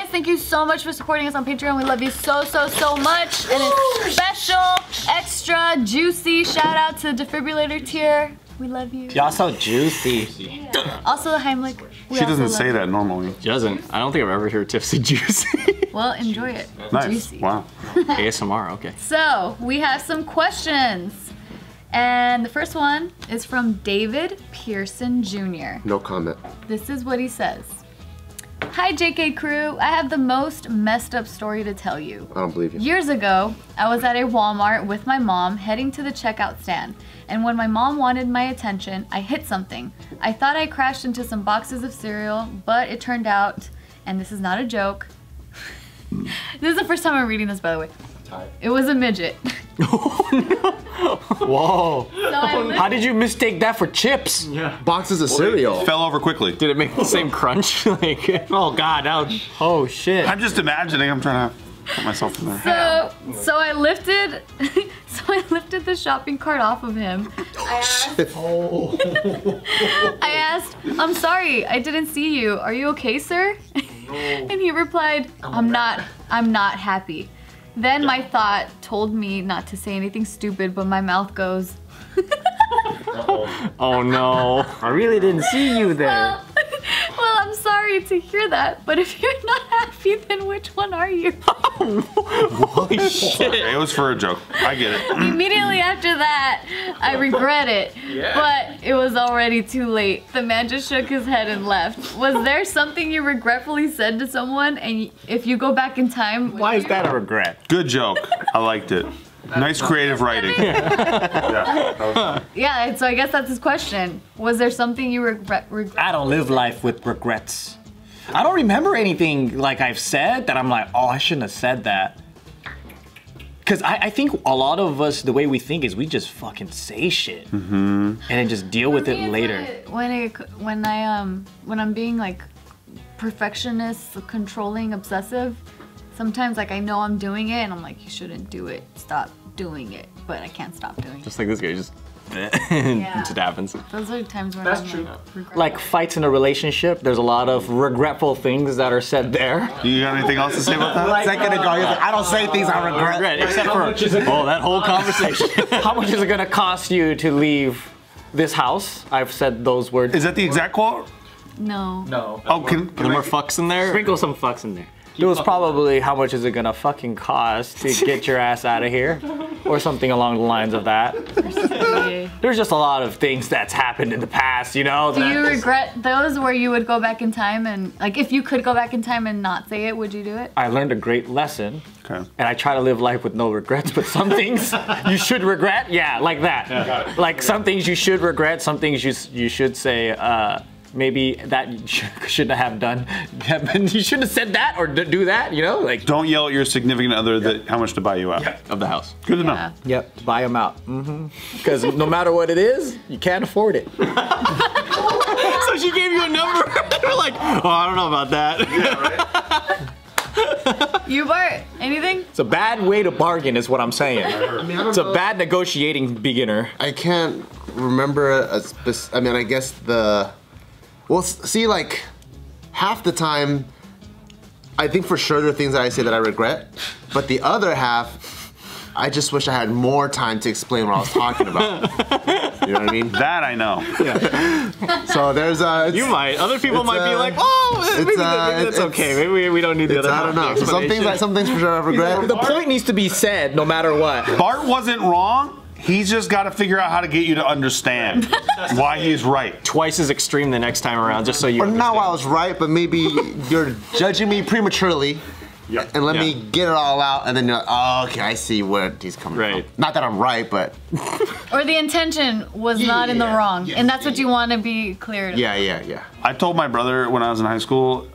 thank you so much for supporting us on Patreon. We love you so, so, so much. And it's special, extra, juicy shout out to Defibrillator tier. We love you. Y'all so juicy. Yeah. Also the Heimlich. She doesn't say that normally. She doesn't. I don't think I've ever heard Tiff say juicy. Well, enjoy it. Nice. Juicy. Wow. ASMR, okay. So, we have some questions. And the first one is from David Pearson Jr. No comment. This is what he says. Hi JK crew, I have the most messed up story to tell you. I don't believe you. Years ago, I was at a Walmart with my mom heading to the checkout stand. And when my mom wanted my attention, I hit something. I thought I crashed into some boxes of cereal, but it turned out, and this is not a joke. This is the first time I'm reading this, by the way. It was a midget. Whoa. So how did you mistake that for chips? Yeah. Boxes of cereal. Fell over quickly. Did it make the same crunch? Like, Oh God, ouch. Oh shit. I'm just imagining. I'm trying to put myself in there. So I lifted the shopping cart off of him. I asked, I'm sorry, I didn't see you. Are you okay, sir? And he replied, I'm not happy. Then my thought told me not to say anything stupid, but my mouth goes, oh no. I really didn't see you there. well, I'm sorry to hear that, but if you're not happy, then which one are you? Holy shit. It was for a joke. I get it. Immediately after that, I regret it, but it was already too late. The man just shook his head and left. Was there something you regretfully said to someone, and if you go back in time? Why is that a regret? Good joke. I liked it. Nice creative writing. Yeah, so I guess that's his question. Was there something you regret? I don't live life with regrets. I don't remember anything like I've said that I'm like, oh, I shouldn't have said that. Cause I think a lot of us, the way we think is we just fucking say shit and then just deal with it later. When I'm being like perfectionist, controlling, obsessive, sometimes like I know I'm doing it and I'm like, you shouldn't do it. Stop doing it, but I can't stop doing it. Just like this guy, just it just happens. Those are times when That's I'm true. Like fights in a relationship, there's a lot of regretful things that are said there. You got anything else to say about that? Second ago, I don't say things I regret. Except for that whole conversation. How much is it gonna cost you to leave this house? I've said those words. Is that the exact quote? No. No. Oh, Are there more fucks in there? Sprinkle some fucks in there. It was probably how much is it gonna fucking cost to get your ass out of here? Or something along the lines of that. There's just a lot of things that's happened in the past, you know? Do you regret those where you would go back in time and, like, if you could go back in time and not say it, would you do it? I learned a great lesson. Okay. And I try to live life with no regrets, but some things you should regret. Yeah, like that. Yeah. Like some things you should regret, some things you should say, maybe that you shouldn't have done. You shouldn't have said that or do that, you know? Like, Don't yell at your significant other that how much to buy you out. Of the house. Good to know. yep, buy them out. Because no matter what it is, you can't afford it. So she gave you a number. We're like, oh, I don't know about that. You, Bart, anything? It's a bad way to bargain is what I'm saying. It's a bad negotiating beginner. I can't remember I guess well, see, like, half the time, I think for sure there are things that I say that I regret, but the other half, I just wish I had more time to explain what I was talking about. You know what I mean? That I know. Yeah. So there's You might. Other people might be like, oh, maybe that's okay. Maybe we don't need the other. I don't know. So some things for sure I regret. The point needs to be said no matter what. Bart wasn't wrong. He's just got to figure out how to get you to understand why he's right. Twice as extreme the next time around, just so you Or not why I was right, but maybe you're judging me prematurely. Yep. And let me get it all out, and then you're like, oh, okay, I see where he's coming from. Not that I'm right, but... Or the intention was not in the wrong, and that's what you want to be clear to. Yeah. I told my brother when I was in high school,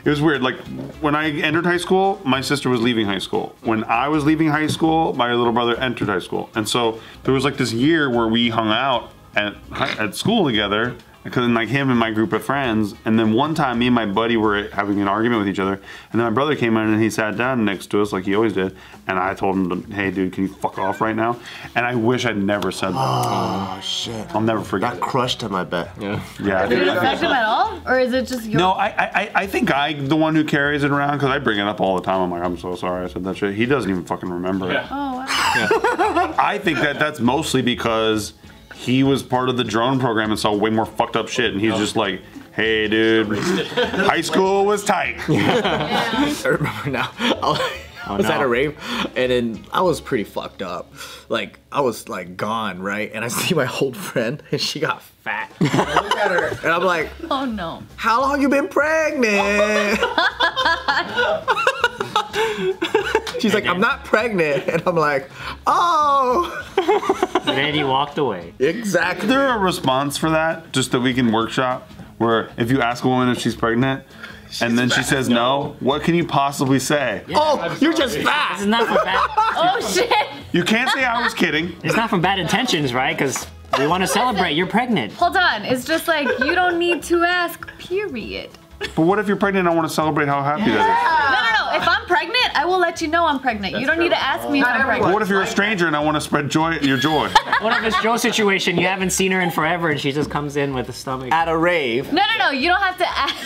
it was weird, like when I entered high school, my sister was leaving high school. When I was leaving high school, my little brother entered high school. And so there was like this year where we hung out at school together. Because like him and my group of friends, and then one time me and my buddy were having an argument with each other, and then my brother came in and he sat down next to us like he always did, and I told him, hey dude, can you fuck off right now? And I wish I'd never said that. Oh shit! I'll never forget. That crushed him, I bet. Yeah. Did it affect him at all, or is it just your? No, I think I'm the one who carries it around because I bring it up all the time. I'm like, I'm so sorry I said that shit. He doesn't even fucking remember it. Oh wow. I think that's mostly because he was part of the drone program and saw way more fucked up shit, and he's just like, hey dude, high school was tight. Yeah. I remember now. I was at a rave, and then I was pretty fucked up. Like, I was like gone, right? And I see my old friend, and she got fat. I look at her, and I'm like, Oh no. how long you been pregnant? She's like, I'm not pregnant. And I'm like, oh. And then he walked away. Exactly. Is there a response for that, just that we can workshop, where if you ask a woman if she's pregnant, and then she says no, what can you possibly say? Oh, you're just This fat. is not from bad. Oh shit. You can't say I was kidding. It's not from bad intentions, right? Because we want to celebrate. You're pregnant. Hold on. It's just like you don't need to ask. Period. But what if you're pregnant and I want to celebrate how happy that No. If I'm pregnant, I will let you know I'm pregnant. You don't need to ask me if I'm is? But pregnant. what if you're a stranger and I want to spread your joy? What if it's Joe's situation? You haven't seen her in forever, and she just comes in with a stomach. At a rave. No. You don't have to ask.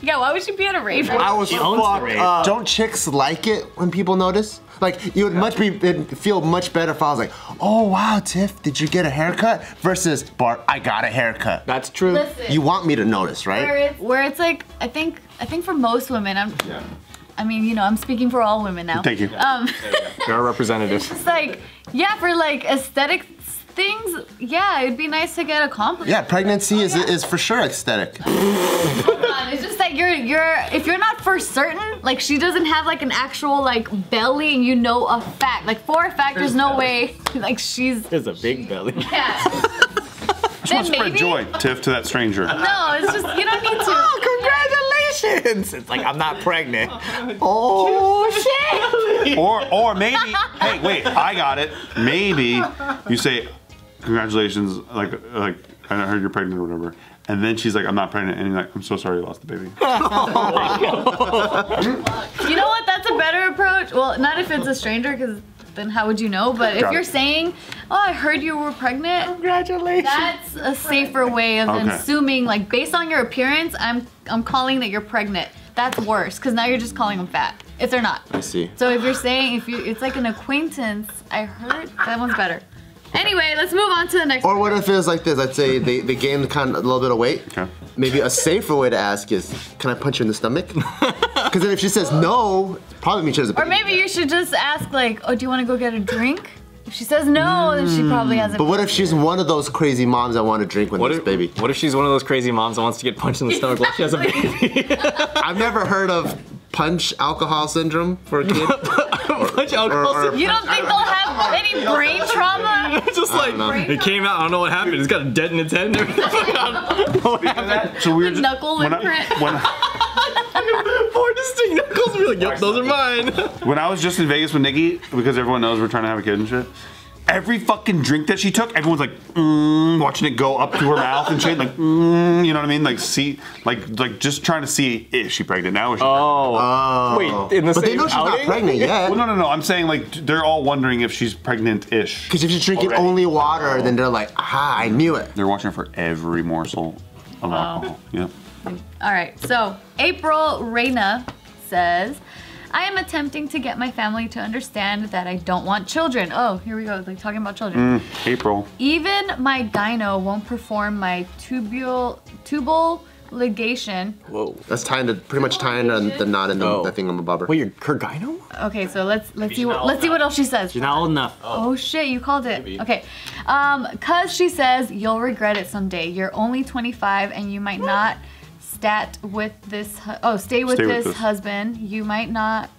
Yeah, why would she be at a rave? I was She owns the fucked rave. up. Don't chicks like it when people notice? Like, you would it'd feel much better if I was like, oh wow, Tiff, did you get a haircut? Versus, Bart, I got a haircut. That's true. Listen, You want me to notice, right? where it's like, I think for most women, I mean, you know, I'm speaking for all women now. Thank you. You're our representative. It's like, yeah, for like aesthetic things, yeah, it'd be nice to get a compliment. Yeah, pregnancy is for sure aesthetic. Hold on, it's just that if you're not for certain, like she doesn't have like an actual like belly and you know a fact. Like for a fact, there's no way like she's. There's a big belly. Yeah. I just want to spread joy, Tiff, to that stranger. No, it's just, you don't need to. Oh, congratulations! It's like, I'm not pregnant. Oh, shit! Or maybe, hey, wait, I got it. Maybe you say, congratulations, like I heard you're pregnant or whatever. And then she's like, I'm not pregnant. And you're like, I'm so sorry you lost the baby. You know what? That's a better approach. Well, not if it's a stranger, because then how would you know? But if Got you're it. saying, oh, I heard you were pregnant. Congratulations. That's a safer way of Okay. assuming, like based on your appearance, I'm calling that you're pregnant. That's worse, because now you're just calling them fat if they're not. I see. So if you're saying it's like an acquaintance, I heard that one's better. Anyway, let's move on to the next. Or what if it was like this? I'd say they gained kind of a little bit of weight. Okay. Maybe a safer way to ask is, can I punch you in the stomach? Because then if she says no, probably means she has a Or baby. maybe you should just ask like, oh, do you want to go get a drink? If she says no, then she probably hasn't. But what if she's one of those crazy moms that want to drink with this baby? What if she's one of those crazy moms that wants to get punched in the stomach while she has a baby? I've never heard of punch alcohol syndrome for a kid. Punch alcohol. You don't think they'll have any brain trauma? Just like, it came out, I don't know what happened. It's got a dent in its head and everything. What happened? So we're just, Knuckle when imprint. Four distinct knuckles. We're like, yep, those are mine. when I was just in Vegas with Nikki, because everyone knows we're trying to have a kid and shit, every fucking drink that she took, everyone's like, watching it go up to her mouth and shit, like, you know what I mean? Like, see, like just trying to see, is she pregnant now? Is she Wait, in the But they same know she's not outing? pregnant yet. Well, no. I'm saying like they're all wondering if she's pregnant-ish. Because if she's drinking only water, then they're like, aha, I knew it. They're watching for every morsel of alcohol. Yep. All right, so April Reyna says, I am attempting to get my family to understand that I don't want children. Oh, here we go, like talking about children. April. Even my gyno won't perform my tubal ligation. Whoa. That's pretty much tying the knot in the thing on the bobber. Wait, you're Kurt Gyno? Okay, so let's see what else she says. She's not old enough. Oh shit, you called it. Okay. Cause she says you'll regret it someday. You're only 25 and you might not stay with this husband. You might not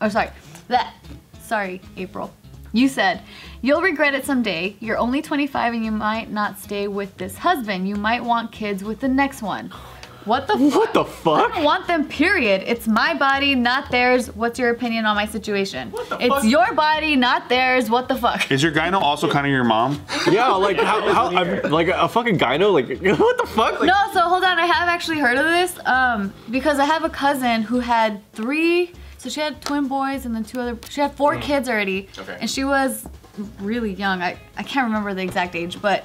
sorry, April. You said you'll regret it someday. You're only 25 and you might not stay with this husband. You might want kids with the next one. What the fuck? What the fuck? I don't want them, period. It's my body, not theirs. What's your opinion on my situation? It's fuck? your body, not theirs. What the fuck? Is your gyno also kind of your mom? Yeah, like how like a fucking gyno, like what the fuck? Like, No, so hold on. I have actually heard of this because I have a cousin who had 3. So she had twin boys and then 2 other. She had 4 kids already, Okay. and she was really young. I can't remember the exact age, but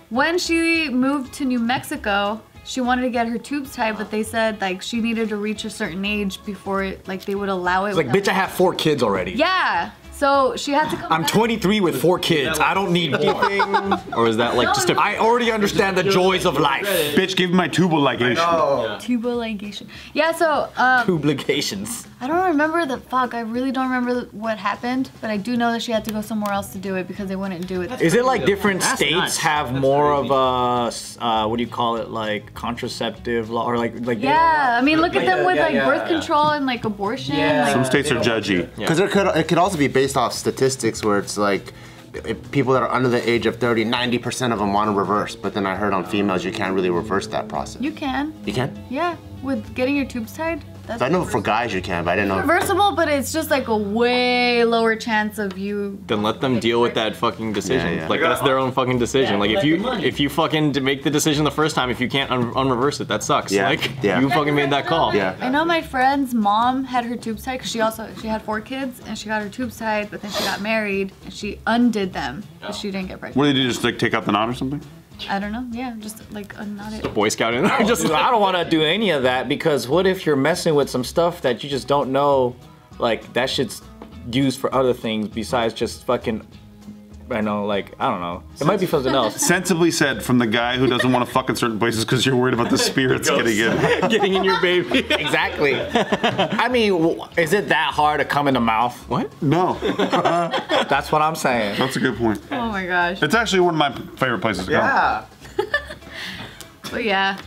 when she moved to New Mexico, she wanted to get her tubes tied, but they said like she needed to reach a certain age before like they would allow it. It's like, bitch, I have 4 kids already. Yeah. So she had to come. I'm back. 23 with 4 kids. I don't need more. or is that like just a I already understand the joys of life. Bitch, give me my tubal ligation. Tubal ligation. Yeah. So Obligations. I don't remember the fuck. I really don't remember what happened, but I do know that she had to go somewhere else to do it because they wouldn't do it. Is it like different That's states nuts. have more of a what do you call it, like contraceptive law or like Yeah, I mean, look at them with like yeah. birth control and like abortion. Yeah. Like, Some states are judgy. Because it could also be based off statistics where it's like if people that are under the age of 30, 90% of them want to reverse. But then I heard on females you can't really reverse that process. you can. You can? Yeah, with getting your tubes tied. That's I know for guys you can, but I didn't know. reversible, but it's just like a way lower chance of you. then let them deal with that fucking decision. Yeah, yeah. Like that's their own fucking decision. Like if you fucking make the decision the first time, if you can't unreverse it, that sucks. Yeah, Like yeah. you fucking made that call. Yeah. I know my friend's mom had her tubes tied because she had 4 kids and she got her tubes tied, but then she got married and she undid them, but she didn't get pregnant. What did you do? Just like take out the knot or something? I don't know. Yeah, just like unknot it. Boy Scout in there. Just I don't want to do any of that because what if you're messing with some stuff that you just don't know, like that shit's used for other things besides just fucking. I know, like I don't know. It might be something else. Sensibly said from the guy who doesn't want to fuck in certain places because you're worried about the spirits getting in. Getting in your baby. Exactly. I mean, is it that hard to come in the mouth? What? No, That's what I'm saying. that's a good point. Oh my gosh. It's actually one of my favorite places to go. But yeah.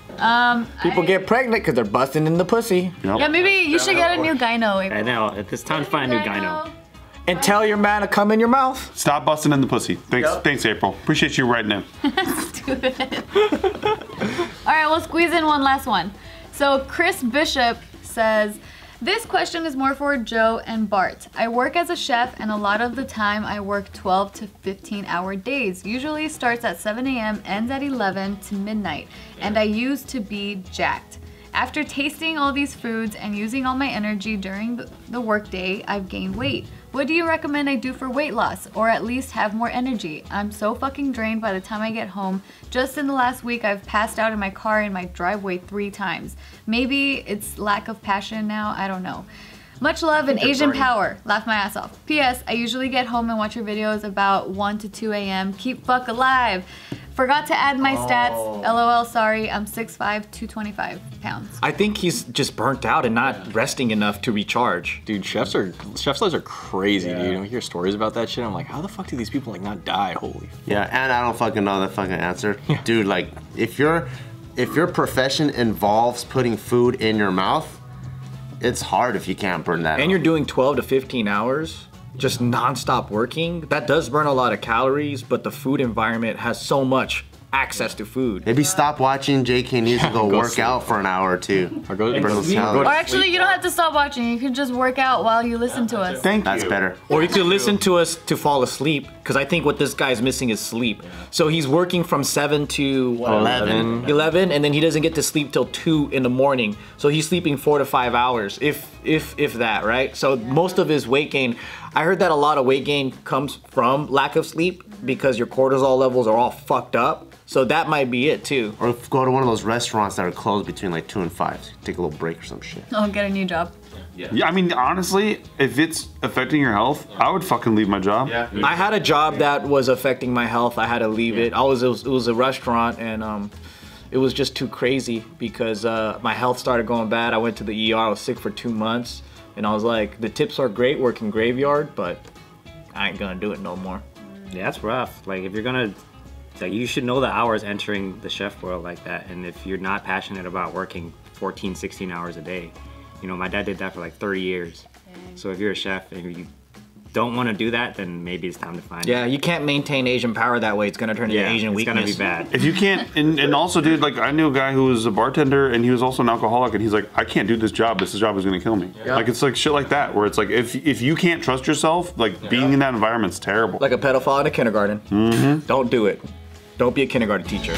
People get pregnant because they're busting in the pussy. Yep. Yeah, maybe you should get a new gyno. I know. It's time to find a new gyno. And tell your man to come in your mouth. Stop busting in the pussy. Thanks, April. Appreciate you writing in. All right, we'll squeeze in one last one. So Chris Bishop says, this question is more for Joe and Bart. I work as a chef and a lot of the time I work 12 to 15 hour days. Usually starts at 7 a.m., ends at 11 to midnight, and I used to be jacked. After tasting all these foods and using all my energy during the workday, I've gained weight. What do you recommend I do for weight loss, or at least have more energy? I'm so fucking drained by the time I get home. Just in the last week, I've passed out in my car in my driveway 3 times. Maybe it's lack of passion now, I don't know. Much love and Asian power. Laugh my ass off. P.S. I usually get home and watch your videos about 1 to 2 a.m. Keep fuck alive. Forgot to add my stats. LOL, sorry. I'm 6'5", 225 pounds. I think he's just burnt out and not resting enough to recharge. Dude, chef's lives are crazy, dude. You hear stories about that shit. I'm like, how the fuck do these people like not die? Holy. Yeah, and I don't fucking know the fucking answer. Dude, like, if your profession involves putting food in your mouth, it's hard if you can't burn that And off. you're doing 12 to 15 hours, just non-stop working. That does burn a lot of calories, but the food environment has so much access to food. Maybe stop watching JK News and go Go work sleep. out for an hour or 2. Or go Burn those Or calories. actually, you don't have to stop watching. You can just work out while you listen to us. Thank That's you. better. Or you could listen to us to fall asleep, because I think what this guy's missing is sleep. So he's working from 7 to 11, and then he doesn't get to sleep till 2 in the morning. So he's sleeping 4 to 5 hours, if that, right? So most of his weight gain, I heard that a lot of weight gain comes from lack of sleep because your cortisol levels are all fucked up. So that might be it too. Or go to one of those restaurants that are closed between like 2 and 5. Take a little break or some shit. Oh, get a new job. Yeah, I mean, honestly, if it's affecting your health, I would fucking leave my job. I had a job that was affecting my health. I had to leave it. It was a restaurant, and it was just too crazy because my health started going bad. I went to the ER. I was sick for 2 months, and I was like, the tips are great working graveyard, but I ain't gonna do it no more. Yeah, that's rough. Like if you're gonna, like you should know the hours entering the chef world like that. And if you're not passionate about working 14, 16 hours a day, you know, my dad did that for like 30 years. So if you're a chef and don't want to do that, then maybe it's time to find. Yeah, you can't maintain Asian power that way. It's gonna turn into Asian weakness. It's gonna be bad. If you can't, and also, dude, like I knew a guy who was a bartender and he was also an alcoholic, and he's like, I can't do this job. This job is gonna kill me. Yeah. Like it's like shit like that, where it's like if you can't trust yourself, like being in that environment's terrible. Like a pedophile in a kindergarten. Don't do it. Don't be a kindergarten teacher.